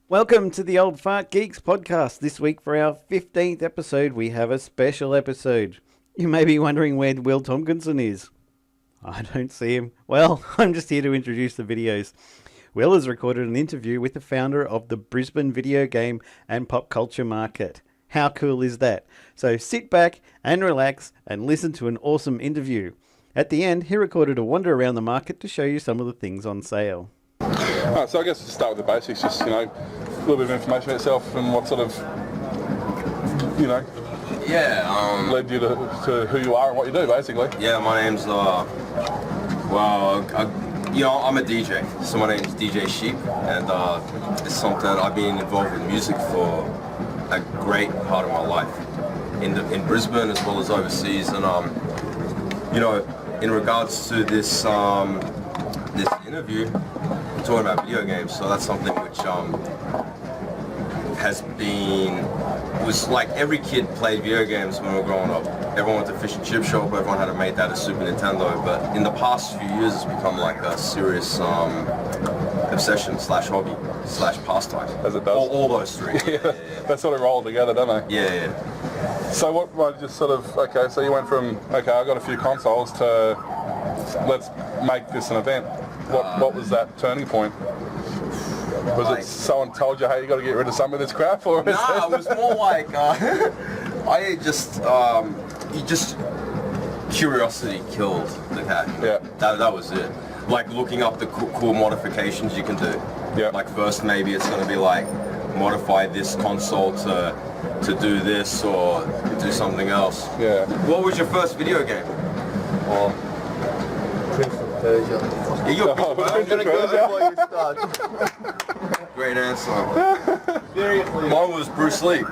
Welcome to the Old Fart Geeks podcast. This week for our 15th episode, we have a special episode. You may be wondering where Will Tompkinson is. I don't see him. Well, I'm just here to introduce the videos. Will has recorded an interview with the founder of the Brisbane video game and pop culture market. How cool is that? So sit back and relax and listen to an awesome interview. At the end, he recorded a wander around the market to show you some of the things on sale. So I guess to start with the basics, just, a little bit of information about yourself and what sort of, led you to who you are and what you do, basically. Yeah, my name's, I'm a DJ, so my name's DJ Sheep, and it's something I've been involved with music for a great part of my life, in Brisbane as well as overseas, and in regards to this this interview, we're talking about video games, so that's something which was like every kid played video games when we were growing up. Everyone went to fish and chip shop, everyone had a mate that had a Super Nintendo, but in the past few years it's become like a serious obsession / hobby / pastime. As it does. All those three. Yeah. They sort of roll together, don't they? Yeah. So what just sort of, so you went from, I got a few consoles to let's make this an event. What was that turning point? Was it someone told you, hey, you got to get rid of some of this crap? Or it was more like, curiosity killed the cat. Yeah. That was it. Like looking up the cool modifications you can do. Yeah. Like first maybe it's going to be like, modify this console to do this or do something else. Yeah. What was your first video game? Persia. You're I'm gonna go before you start. Great answer. Seriously. Mine was Bruce Lee.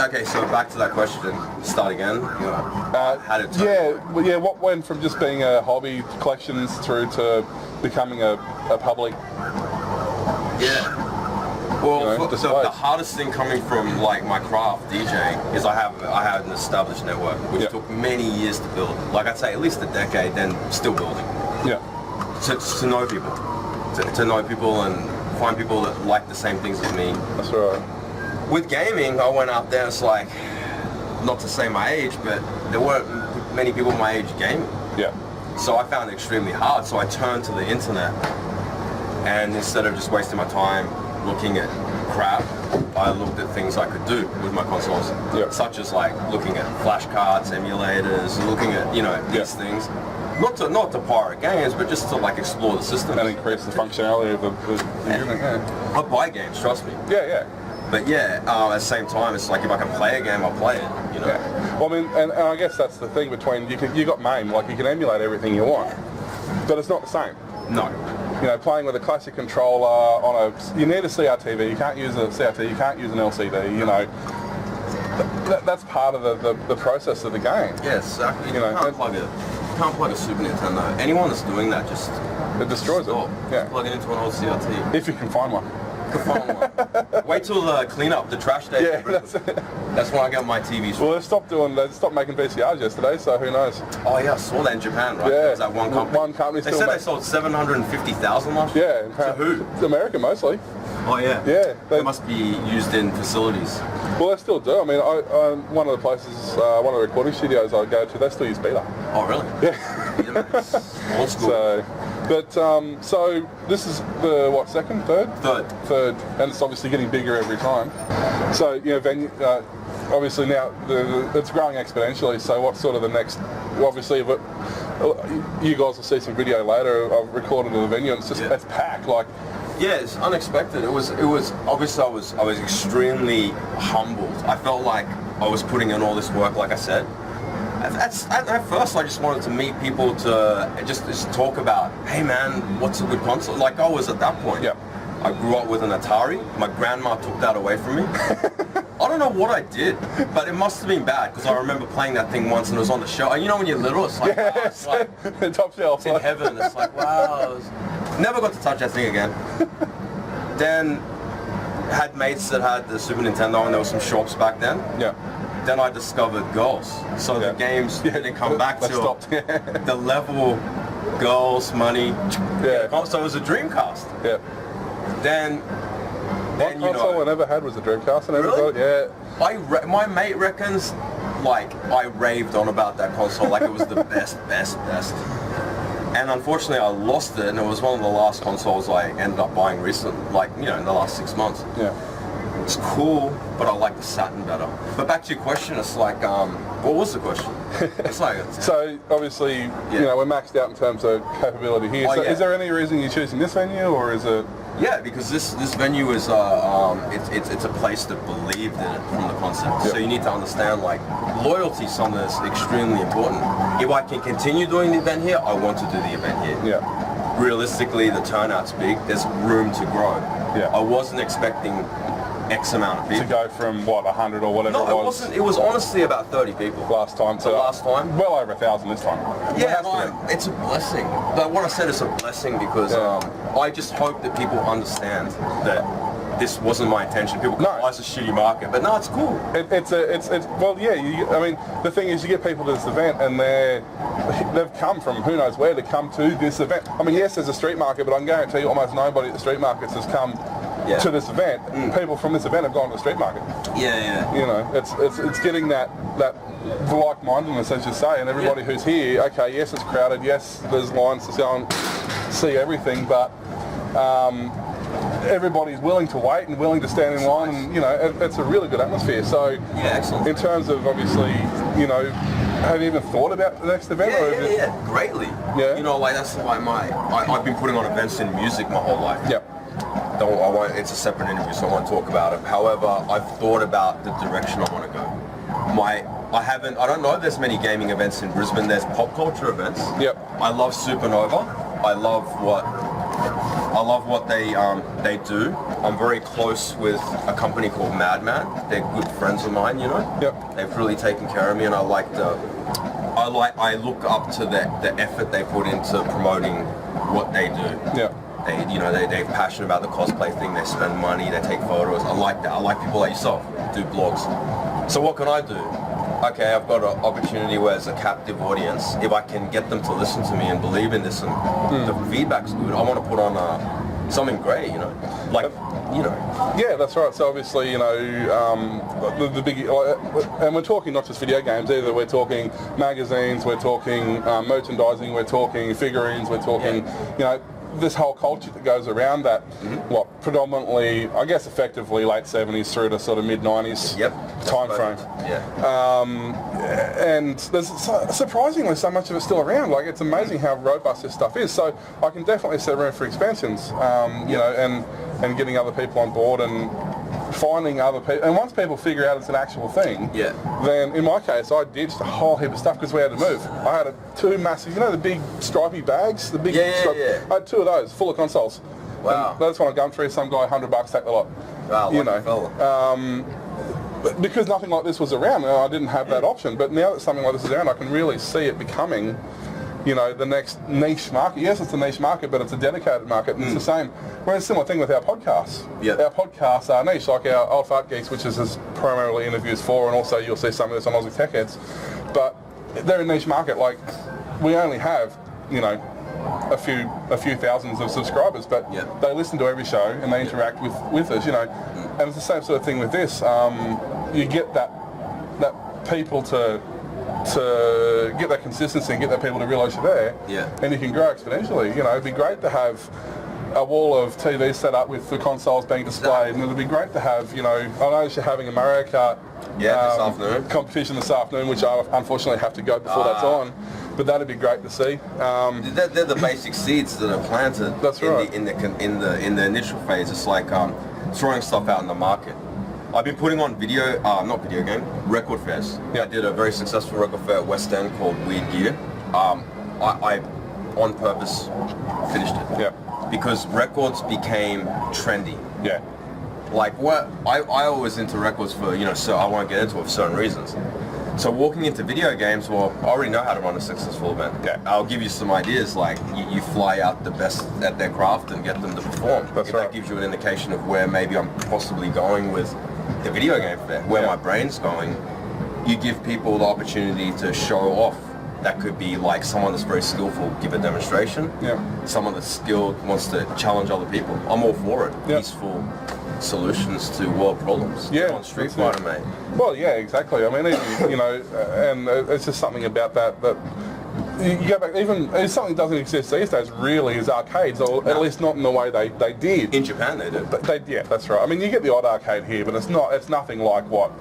Okay, so back to that question. Start again. How did it turn? Yeah. What went from just being a hobby, collections, through to becoming a public? Yeah. Well, the hardest thing coming from like my craft DJing is I had an established network which took many years to build. Like I'd say at least a decade, then still building. Yeah. To know people, to know people and find people that like the same things as me. That's right. With gaming, I went out there. It's like, not to say my age, but there weren't many people my age gaming. Yeah. So I found it extremely hard. So I turned to the internet, and instead of just wasting my time looking at crap, I looked at things I could do with my consoles, such as like looking at flashcards, emulators, looking at these things, not to pirate games, but just to like explore the system and increase the functionality of the unit. Yeah. I buy games, trust me. Yeah. But at the same time, it's like if I can play a game, I'll play it. Yeah. Well, I mean, and I guess that's the thing between you got MAME, like you can emulate everything you want, but it's not the same. No. Playing with a classic controller on you need a CRTV. You can't use a CRT. You can't use an LCD. That's part of the process of the game. Yes, exactly. You can't plug a Super Nintendo. Anyone that's doing that it destroys it. Yeah. Plug it into an old CRT. If you can find one. Wait till the cleanup, the trash day. Yeah, that's when I get my TVs. Well, they stopped making VCRs yesterday, so who knows? Oh yeah, I saw that in Japan, right? Yeah. Was that one company? One company. They said they sold 750,000 last year. Yeah. To who? America mostly. Oh yeah. Yeah. They must be used in facilities. Well, they still do. I mean, one of the places, one of the recording studios I go to, they still use beta. Oh really? Yeah. Old school. So this is the second, third? Third, and it's obviously getting bigger every time. So venue, obviously now it's growing exponentially. So what's sort of the next? Obviously, you guys will see some video later. I've recorded at the venue, and it's just it's packed. Like, yeah, it's unexpected. It was obviously I was extremely humbled. I felt like I was putting in all this work, like I said. At first, I just wanted to meet people to just talk about, hey man, what's a good console? Like I was at that point. Yeah. I grew up with an Atari. My grandma took that away from me. I don't know what I did, but it must have been bad because I remember playing that thing once and it was on the shelf. And when you're little, it's like, wow, it's like top shelf. It's in heaven. It's like, wow. Never got to touch that thing again. Then had mates that had the Super Nintendo and there were some shops back then. Yeah. Then I discovered girls. So the games didn't come back to the level, girls, money. Yeah. So it was a Dreamcast. Yeah. Then One console I never had was a Dreamcast, and Really? everybody, yeah. My mate reckons, like, I raved on about that console like it was the best. And unfortunately I lost it, and it was one of the last consoles I ended up buying recently, like, you know, in the last 6 months. Yeah. It's cool, but I like the Saturn better. But back to your question, it's like, what was the question? It's like, So obviously, you know, we're maxed out in terms of capability here. Oh, So yeah. is there any reason you're choosing this venue, or is it? yeah, because this venue is it's a place that believed in it from the concept. Yep. So you need to understand, like, loyalty is something that's extremely important. If I can continue doing the event here, I want to do the event here. Yeah. Realistically, the turnout's big. There's room to grow. Yeah. I wasn't expecting X amount of To people. go from what 100 or whatever No, it it was wasn't. It was honestly about 30 people. last time to last time? well over 1,000 this time. It Yeah, has to be. it's a blessing. But what I said is a blessing because I just hope that people understand that this wasn't my intention. People go, No. oh, it's a shitty market, but no, it's cool. It's well, yeah. I mean, the thing is, you get people to this event, and they've come from who knows where to come to this event. I mean, yes, there's a street market, but I can guarantee you, almost nobody at the street markets has come to this event. People from this event have gone to the street market. Yeah. You know, it's getting that like-mindedness, as you say, and everybody who's here. Okay, yes, it's crowded. Yes, there's lines to go and see everything, but everybody's willing to wait and willing to stand in line, and you know, it's a really good atmosphere. So, Yeah, excellent. in terms of obviously, you know, have you even thought about the next event? or is it- Yeah, greatly. Yeah. You know, like that's why I've been putting on events in music my whole life. Yep. It's a separate interview, so I won't talk about it. However, I've thought about the direction I want to go. I don't know if there's many gaming events in Brisbane. There's pop culture events. Yep. I love Supernova. I love what they do. I'm very close with a company called Madman. They're good friends of mine, you know. Yep. They've really taken care of me, and I look up to the effort they put into promoting what they do. Yep. They're passionate about the cosplay thing. They spend money. They take photos. I like that. I like people like yourself do blogs. So what can I do? Okay, I've got an opportunity where it's a captive audience. If I can get them to listen to me and believe in this, and the feedback's good, I want to put on something great. You know, like you know. Yeah, that's right. So obviously, you know, the big, and we're talking not just video games either. We're talking magazines. We're talking merchandising. We're talking figurines. We're talking, you know, this whole culture that goes around that, predominantly, I guess effectively late 70s through to sort of mid 90s time frame. Yeah. And there's surprisingly so much of it still around. Like, it's amazing how robust this stuff is. So I can definitely see room for expansions, you know, and getting other people on board and finding other people. And once people figure out it's an actual thing, then in my case, I ditched a whole heap of stuff because we had to move. I had two massive, you know, the big stripy bags, the big I had two of those full of consoles. Wow. And that's when I gummed through some guy, $100, take the lot. Wow, you lucky know. fella. But because nothing like this was around, I didn't have that option. But now that something like this is around, I can really see it becoming, you know, the next niche market. Yes, it's a niche market, but it's a dedicated market. And it's the same. We're a similar thing with our podcasts. Our podcasts are niche, like our Old Fart Geeks, which is primarily interviews for, and also you'll see some of this on Aussie Tech Heads. But they're a niche market. Like, we only have, you know, a few thousands of subscribers, but they listen to every show and they interact with us, you know. And it's the same sort of thing with this. You get that people to get that consistency and get that people to realise you're there, and you can grow exponentially. You know, it'd be great to have a wall of TVs set up with the consoles being displayed, and it'd be great to have, you know, I notice you're having a Mario Kart this afternoon. competition this afternoon, which I unfortunately have to go before that's on. But that'd be great to see. They're the basic seeds that are planted. That's right. In the initial phase. It's like throwing stuff out in the market. I've been putting on record fairs. I did a very successful record fair at West End called Weird Gear. I on purpose finished it. Because records became trendy. Like what I was into records for, you know, so I won't get into it for certain reasons. So walking into video games, well, I already know how to run a successful event. I'll give you some ideas, like you fly out the best at their craft and get them to perform. That gives you an indication of where maybe I'm possibly going with the video game fair, where my brain's going. You give people the opportunity to show off that could be like someone that's very skillful, give a demonstration. Yeah. Someone that's skilled wants to challenge other people. I'm all for it. Yeah. Peaceful solutions to world problems. Yeah, Come on, Street that's Fighter, it. mate. Well, yeah, exactly. I mean, even, you know, and it's just something about that you go back, even if something doesn't exist these days, really, is arcades, or at least not in the way they did. In Japan, they do. Yeah, that's right. I mean, you get the odd arcade here, but it's nothing like what.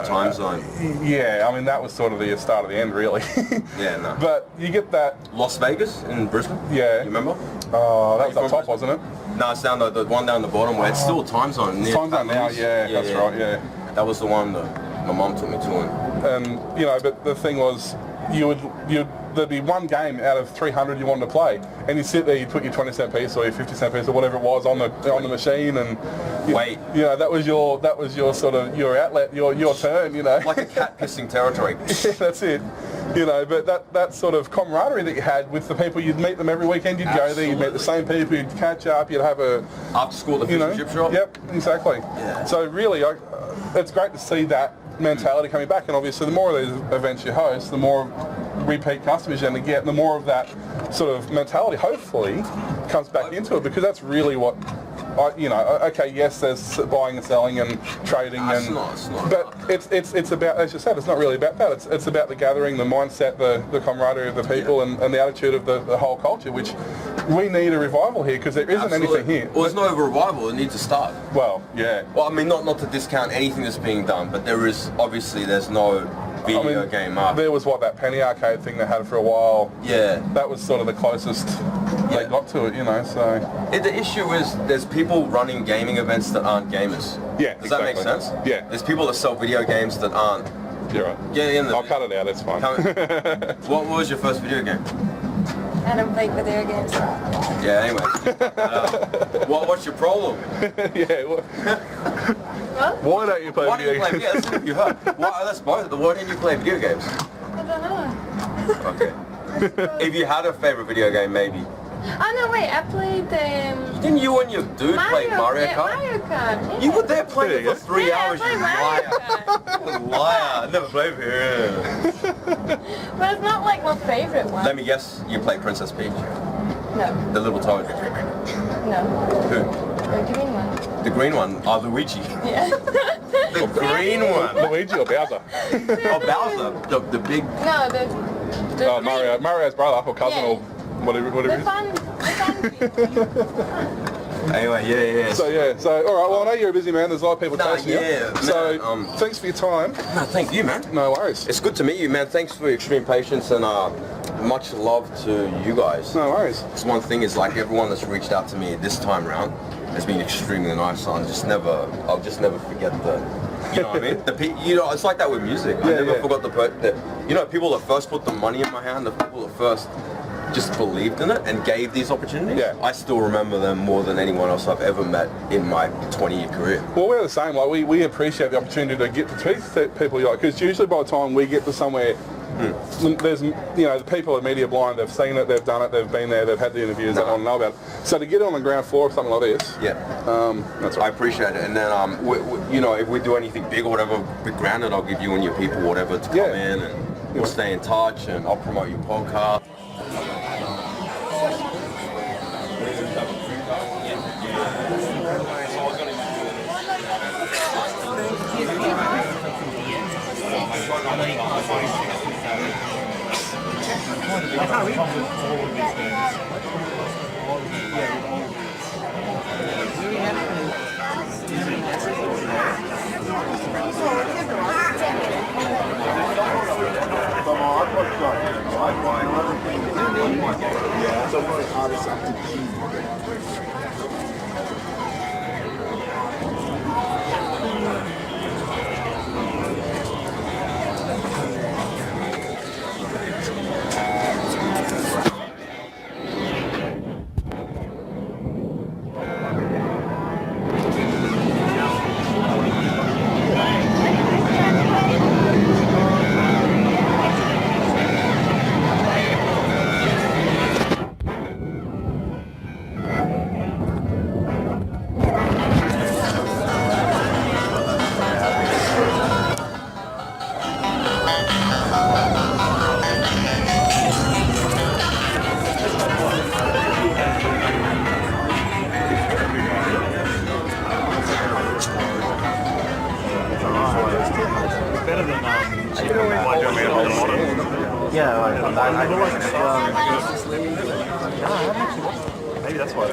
Time Zone. Yeah, I mean, that was sort of the start of the end, really. Yeah, no. But you get that. Las Vegas in Brisbane? Yeah. You remember? Oh, that was From up top, Brisbane? wasn't it? No, it's down the one down the bottom where it's still Time Zone. Near Time Zone now, Tattoos. yeah, that's right, yeah. That was the one that my mum took me to. And, you know, but the thing was, there'd be one game out of 300 you wanted to play, and you sit there, you put your 20-cent piece or your 50-cent piece or whatever it was on the machine, and you know, that was your sort of your outlet, your turn, you know. Like a cat pissing territory. Yeah, that's it. You know, but that sort of camaraderie that you had with the people, you'd meet them every weekend, you'd go there, you'd meet the same people, you'd catch up, you'd have a after school the fish and chip shop. Yep, exactly. Yeah. So really, it's great to see that mentality coming back, and obviously the more of these events you host, the more repeat customers you're going to get, and the more of that sort of mentality hopefully comes back into it, because that's really what you know. Okay, yes, there's buying and selling and trading, It's not but it's about, as you said, it's not really about that. It's about the gathering, the mindset, the camaraderie of the people, and the attitude of the whole culture, which we need a revival here, because there isn't anything here. Well, there's no revival. It needs to start. Well, yeah. Well, I mean, not to discount anything that's being done, but there's no video game market. There was that penny arcade thing they had for a while. Yeah. That was sort of the closest they got to it, you know, so. The issue is there's people running gaming events that aren't gamers. Yeah, Does that make sense? Yeah. There's people that sell video games that aren't. You're right. Yeah, I'll cut it out, it's fine. What was your first video game? I don't play video games. Yeah, anyway. What's your problem? Yeah. What? Why don't you play Why video didn't you play? games? Yeah, that's what you heard. That's both. Why didn't you play video games? I don't know. Okay. If you had a favorite video game, maybe. Oh no, wait, I played Didn't you and your dude play Mario yeah, Kart? Mario Kart. Yeah. You were there playing There it you for go. 3 Yeah, hours, I you played Mario liar. Kart. You liar. I never played with you. But it's not like my favorite one. Let me guess, you play Princess Peach? No, The little toad? no. Who? The green one. The green one? Oh, Luigi. Yeah. The green one. Luigi or Bowser? Oh, Bowser. The big... No, the Oh, Mario. Mario's brother or cousin Yeah. or whatever it The is. fun. Anyway, yeah. So yeah, all right. Well, I know you're a busy man. There's a lot of people Nah, chasing you. yeah, So man, thanks for your time. No, thank you, man. No worries. It's good to meet you, man. Thanks for your extreme patience and much love to you guys. No worries. It's one thing is like everyone that's reached out to me this time round has been extremely nice. I'll just never forget you know what I mean? It's like that with music. I never forgot the people that first put the money in my hand, the people that first just believed in it and gave these opportunities. Yeah. I still remember them more than anyone else I've ever met in my 20-year career. Well, we're the same. Like we appreciate the opportunity to get to speak to people, because usually by the time we get to somewhere, there's the people are media blind. They've seen it, they've done it, they've been there, they've had the interviews, they want to know about it. So to get on the ground floor of something like this, that's right. I appreciate it. And then if we do anything big or whatever, be granted, I'll give you and your people whatever to come in, and we'll stay in touch, and I'll promote your podcast. Yeah, Maybe that's why.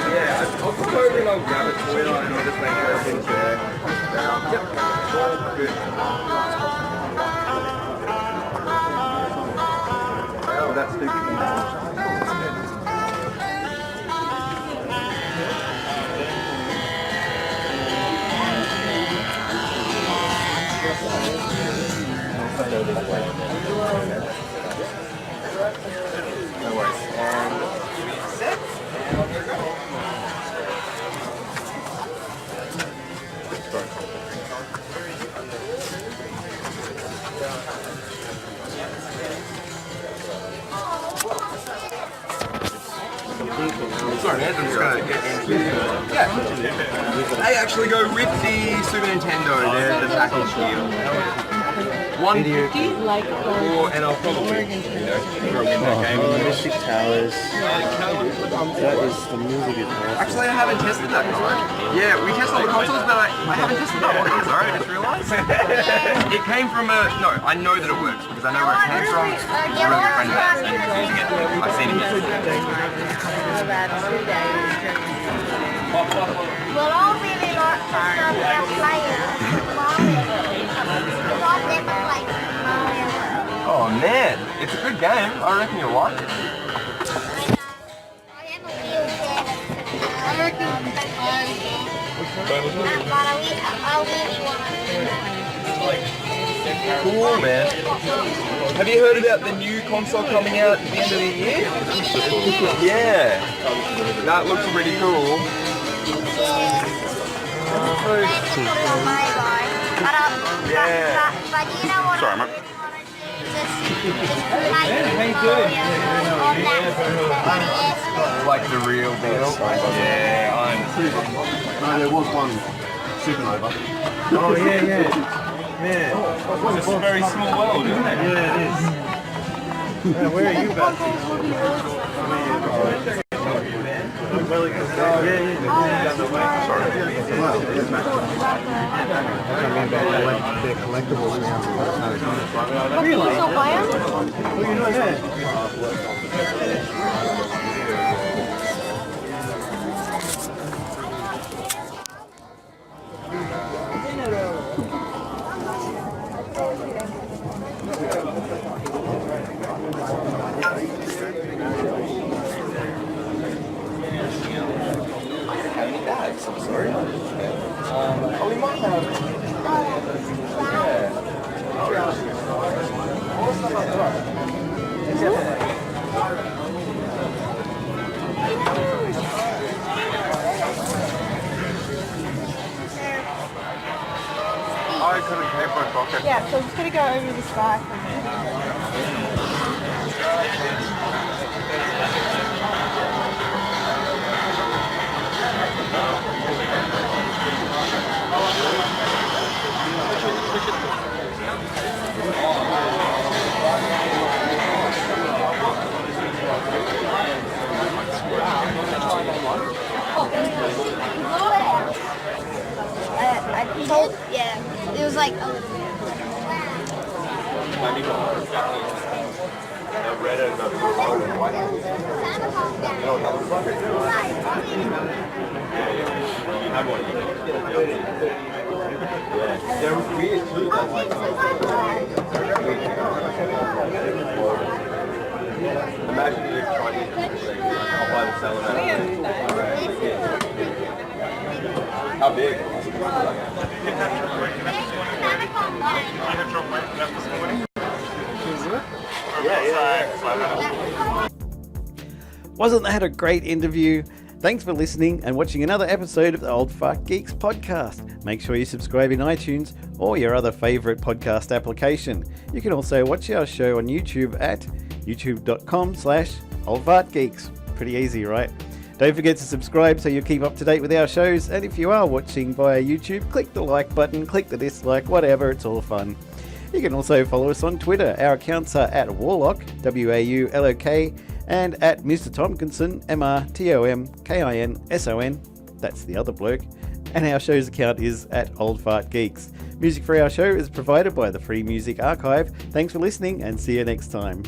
Yeah, I'll come over and I'll grab a toilet and I'll just make sure everything's there. Good. Oh, that's stupid. No worries. Sorry, man, I'm just gonna get into it. Yeah. They actually go with the Super Nintendo, they're the package deal. 150 and I'll probably throw in that game. Mystic Towers. That is the movie. Actually, I haven't tested that guy. Yeah, we tested all the consoles, but I haven't tested that one. Sorry, I just realised. It came from a... No, I know that it works because I know where it came from. A really good friend of ours is using it. I've seen him use it. Well, I really like to play Mario. I never played Mario. Oh man, it's a good game. I reckon you'll like it. I am a real fan. I reckon I really want to. Cool, man. Have you heard about the new console coming out at the end of the year? Yeah. That looks pretty cool. But you know what? Sorry, mate. Like the real deal. Yeah, I understand. No, there was one Supernova. Oh, yeah. Man, it's a very small world, isn't it? Yeah, it is. Where are you about they're collectibles now. Really? So fire? What are you doing there? I'm sorry. Oh, we might have. I couldn't keep my pocket. Yeah, so I'm just going to go over this guy for a I told, yeah, it was like a little bit. They're weird too. Imagine you're trying to buy the selling. How big? Wasn't that a great interview? Thanks for listening and watching another episode of the Old Fart Geeks podcast. Make sure you subscribe in iTunes or your other favourite podcast application. You can also watch our show on YouTube at youtube.com/oldfartgeeks. Pretty easy, right? Don't forget to subscribe so you'll keep up to date with our shows. And if you are watching via YouTube, click the like button, click the dislike, whatever, it's all fun. You can also follow us on Twitter. Our accounts are at Warlock, WAULOK, and at Mr. Tomkinson, MRTOMKINSON. that's the other bloke, and our show's account is at Old Fart Geeks. Music for our show is provided by the Free Music Archive. Thanks for listening and see you next time.